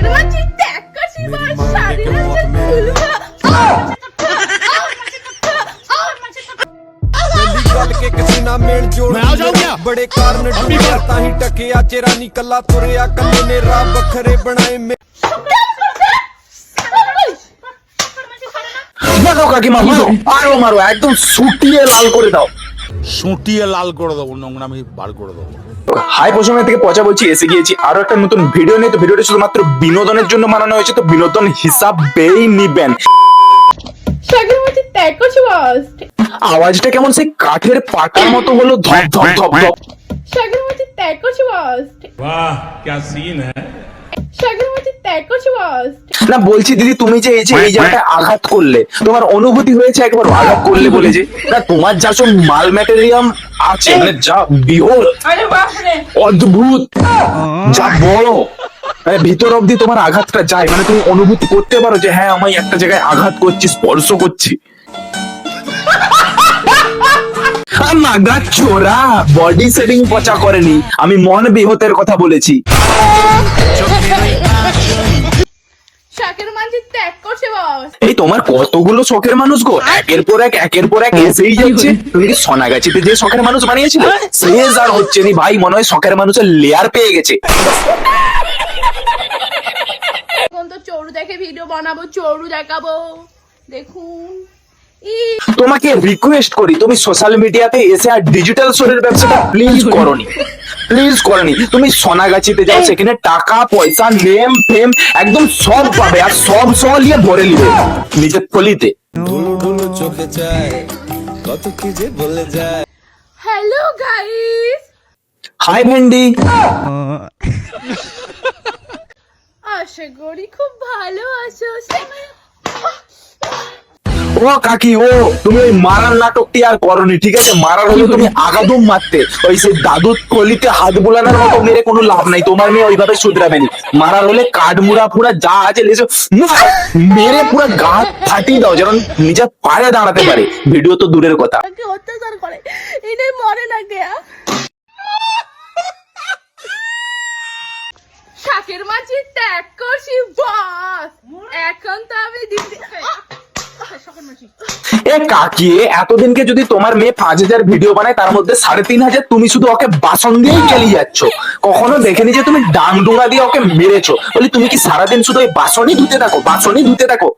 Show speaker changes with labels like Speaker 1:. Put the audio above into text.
Speaker 1: শাকের মাঝি ত্যাগ করছি বস শাড়ি রাতে খুলবা
Speaker 2: गल के किसी ना मेल जोड़
Speaker 3: मैं आ जाऊं क्या?
Speaker 2: बड़े कारण ढूंढा ताही टकिया चेरा निकला तुरया कल्ले ने राह बखरे बनाए में
Speaker 4: দেখো কাকিমা মারো আরো মারো একদম সুটিয়ে লাল করে দাও।
Speaker 3: সুটিয়ে লাল করে দেবো, নোংরামি বার করে দেবো।
Speaker 4: হাই পশমে থেকে পচা বলছি, এসে গিয়েছি আরো একটা নতুন ভিডিও নিয়ে। তো ভিডিওটা শুধুমাত্র বিনোদনের জন্য বানানো হয়েছে, তো বিনোদন হিসাবেই নিবেন।
Speaker 1: শাকের মাঝি ত্যাগ করছি বস
Speaker 4: আওয়াজটা কেমন সেই কাঠের পাটার মতো হলো, ধপ ধপ ধপ ধপ।
Speaker 1: শাকের মাঝি ত্যাগ করছি বস
Speaker 3: वाह क्या सीन है।
Speaker 1: শাকের মাঝি ত্যাগ করছি বস
Speaker 4: না বলছি দিদি, তুমি যে এই জায়গাটা আঘাত করলে, তোমার অনুভূতি হয়েছে একবার আঘাত করলে বলে? যে না তোমার যা সব মাল ম্যাটেরিয়াম আছে, মানে যা বিহল অদ্ভুত, যা বড়, মানে ভিতর অব্দি তোমার আঘাতটা যায়, মানে তুমি অনুভূতি করতে পারো যে হ্যাঁ আমি একটা জায়গায় আঘাত করছি, স্পর্শ করছি। নাগা চোরা বডি সেটিং পচা করেনি, আমি মন বিহতের কথা বলেছি।
Speaker 1: শাকের মাঝি ত্যাগ করছে বস
Speaker 4: এই তোমার কতগুলো শখের মানুষ গো, একের পর এক এসেই যাচ্ছে। তুমি কি সোনাগাছিতে যে শখের মানুষ বানিয়েছিলে, শেষ আর হচ্ছে নি ভাই, মনে হয় শখের মানুষের লেয়ার পেয়ে গেছে।
Speaker 1: এখন তো চড়ু দেখে ভিডিও বানাবো, চড়ু দেখাবো, দেখুন
Speaker 4: তোমাকে রিকোয়েস্ট করি, তুমি সোশ্যাল মিডিয়াতে এসে আর ডিজিটাল শোরের ব্যবসাটা প্লিজ করনি। তুমি সোনাগাছিতে যাও, সেখানে টাকা পয়সা নেম ফেম একদম সব পাবে, আর সব নিয়ে ভরে নিবে নিজের থলিতে।
Speaker 2: ঢুলু ঢুলু চোখে চায় কত কি যে বলে যায়।
Speaker 1: হ্যালো গাইস,
Speaker 4: হাই ভেন্ডি,
Speaker 1: আশা করি খুব ভালো আছো।
Speaker 4: ও কাকি, ও তুমি ওই মারার নাটকটি আর করনি, ঠিক আছে? মারার হলে তুমি আগাদম মারতে, ওই সে দাদুর কলিতে হাত বোলানোর মতো মেরে কোনো লাভ নাই, তোমার মেয়ে ওইভাবে শুধরাবেনি। মারার হলে কাঠমুড়া পুরা যা আছে লেসে মেরে পুরো গা ফাটিয়ে দাও, যেন নিজের পায়ে দাঁড়াতে পারে। ভিডিও তো দূরের কথা।
Speaker 1: কি অত্যাচার করে, এনে মরে না গেয়া। শাকের মাঝি ত্যাগ করছি বস, এখন তো আমি দিদি
Speaker 4: এ কাকি, এতদিনকে যদি তোমার মেয়ে 5,000 ভিডিও বানায়, তার মধ্যে 3,500 তুমি শুধু ওকে বাসন দিয়েই চালিয়ে যাচ্ছ। কখনো দেখেনি যে তুমি ডাং ডুঙা দিয়ে ওকে মেরেছো? বলি তুমি কি সারাদিন শুধু ওই বাসনই ধুতে থাকো?